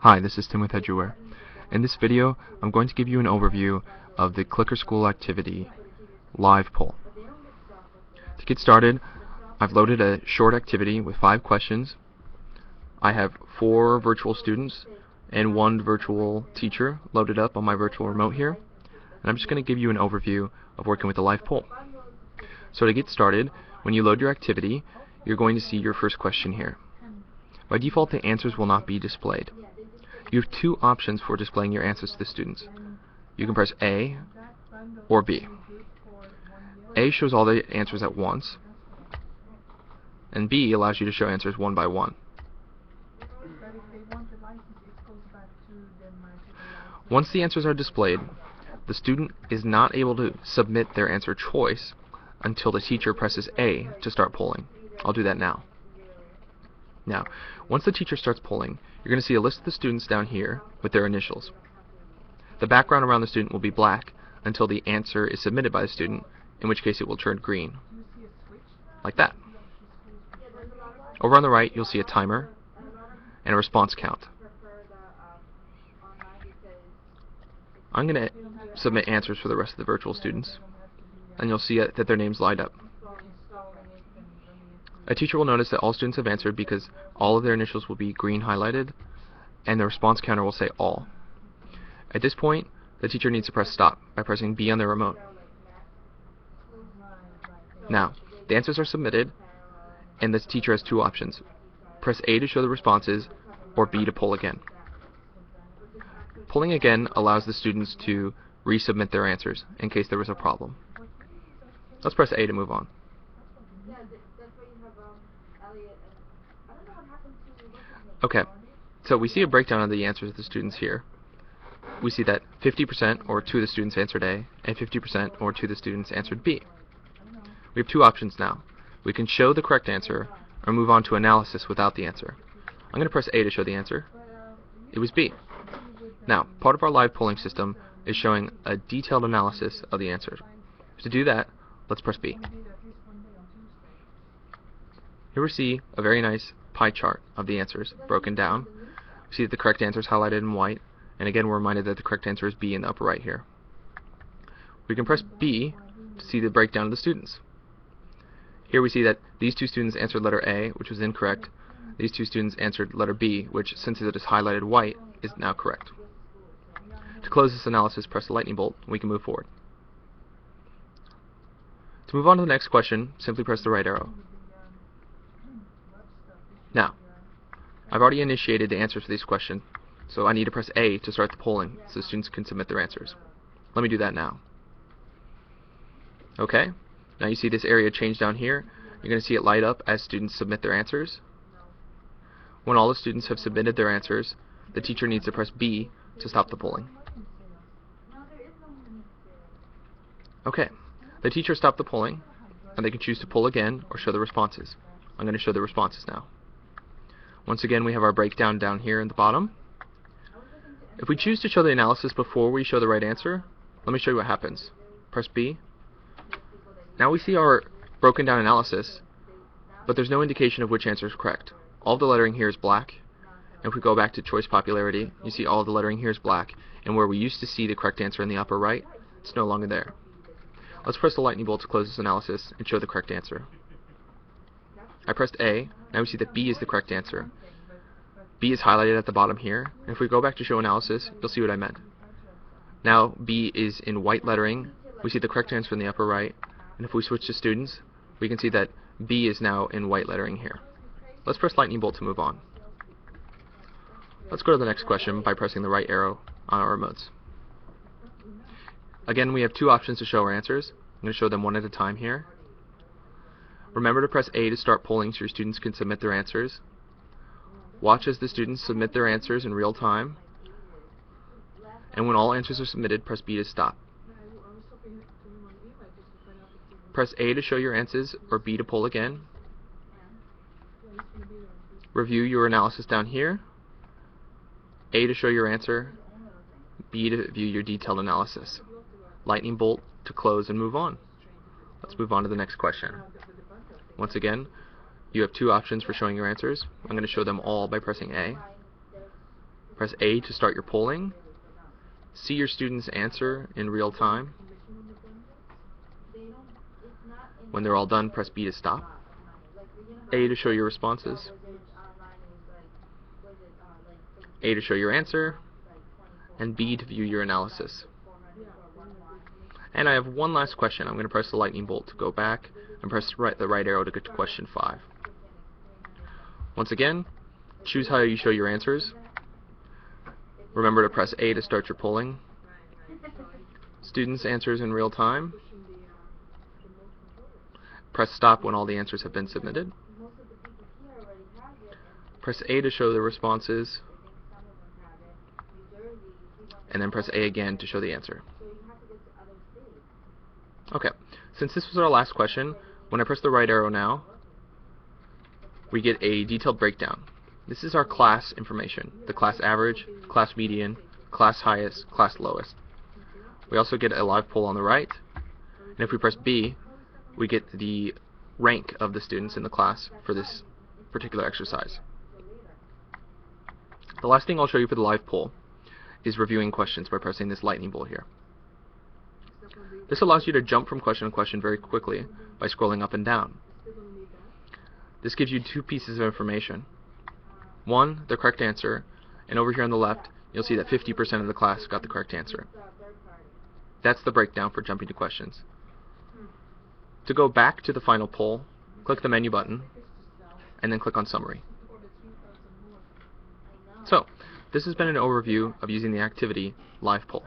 Hi, this is Tim with Eduware. In this video, I'm going to give you an overview of the Clicker School Activity live poll. To get started, I've loaded a short activity with 5 questions. I have 4 virtual students and 1 virtual teacher loaded up on my virtual remote here, and I'm just going to give you an overview of working with the live poll. So to get started, when you load your activity, you're going to see your first question here. By default, the answers will not be displayed. You have 2 options for displaying your answers to the students. You can press A or B. A shows all the answers at once, and B allows you to show answers one by one. Once the answers are displayed, the student is not able to submit their answer choice until the teacher presses A to start polling. I'll do that now. Now, once the teacher starts polling, you're going to see a list of the students down here with their initials. The background around the student will be black until the answer is submitted by the student, in which case it will turn green. Like that. Over on the right, you'll see a timer and a response count. I'm going to submit answers for the rest of the virtual students, and you'll see that their names light up. A teacher will notice that all students have answered because all of their initials will be green highlighted, and the response counter will say all. At this point, the teacher needs to press stop by pressing B on their remote. Now, the answers are submitted, and the teacher has 2 options. Press A to show the responses, or B to poll again. Polling again allows the students to resubmit their answers in case there was a problem. Let's press A to move on. Okay, so we see a breakdown of the answers of the students here. We see that 50% or 2 of the students answered A, and 50% or 2 of the students answered B. We have 2 options now. We can show the correct answer, or move on to analysis without the answer. I'm going to press A to show the answer. It was B. Now, part of our live polling system is showing a detailed analysis of the answers. To do that, let's press B. Here we see a very nice pie chart of the answers broken down. We see that the correct answer is highlighted in white, and again we're reminded that the correct answer is B in the upper right here. We can press B to see the breakdown of the students. Here we see that these 2 students answered letter A, which was incorrect. These 2 students answered letter B, which, since it is highlighted white, is now correct. To close this analysis, press the lightning bolt, and we can move forward. To move on to the next question, simply press the right arrow. Now, I've already initiated the answers to these questions, so I need to press A to start the polling so the students can submit their answers. Let me do that now. Okay, now you see this area change down here. You're going to see it light up as students submit their answers. When all the students have submitted their answers, the teacher needs to press B to stop the polling. Okay, the teacher stopped the polling, and they can choose to poll again or show the responses. I'm going to show the responses now. Once again, we have our breakdown down here in the bottom. If we choose to show the analysis before we show the right answer, let me show you what happens. Press B. Now we see our broken down analysis, but there's no indication of which answer is correct. All the lettering here is black. And if we go back to choice popularity, you see all the lettering here is black, and where we used to see the correct answer in the upper right, it's no longer there. Let's press the lightning bolt to close this analysis and show the correct answer. I pressed A. Now we see that B is the correct answer. B is highlighted at the bottom here, and if we go back to show analysis, you'll see what I meant. Now B is in white lettering. We see the correct answer in the upper right, and if we switch to students, we can see that B is now in white lettering here. Let's press lightning bolt to move on. Let's go to the next question by pressing the right arrow on our remotes. Again, we have 2 options to show our answers. I'm going to show them one at a time here. Remember to press A to start polling so your students can submit their answers. Watch as the students submit their answers in real time. And when all answers are submitted, press B to stop. Press A to show your answers or B to poll again. Review your analysis down here. A to show your answer, B to view your detailed analysis. Lightning bolt to close and move on. Let's move on to the next question. Once again, you have 2 options for showing your answers. I'm going to show them all by pressing A. Press A to start your polling. See your students answer in real time. When they're all done, press B to stop. A to show your responses. A to show your answer. And B to view your analysis. And I have one last question. I'm going to press the lightning bolt to go back and press the right arrow to get to question 5. Once again, choose how you show your answers. Remember to press A to start your polling. Students' answers in real time. Press stop when all the answers have been submitted. Press A to show the responses. And then press A again to show the answer. Okay, since this was our last question, when I press the right arrow now, we get a detailed breakdown. This is our class information, the class average, class median, class highest, class lowest. We also get a live poll on the right, and if we press B, we get the rank of the students in the class for this particular exercise. The last thing I'll show you for the live poll is reviewing questions by pressing this lightning bolt here. This allows you to jump from question to question very quickly by scrolling up and down. This gives you 2 pieces of information. One, the correct answer, and over here on the left, you'll see that 50% of the class got the correct answer. That's the breakdown for jumping to questions. To go back to the final poll, click the menu button, and then click on Summary. So, this has been an overview of using the activity Live Poll.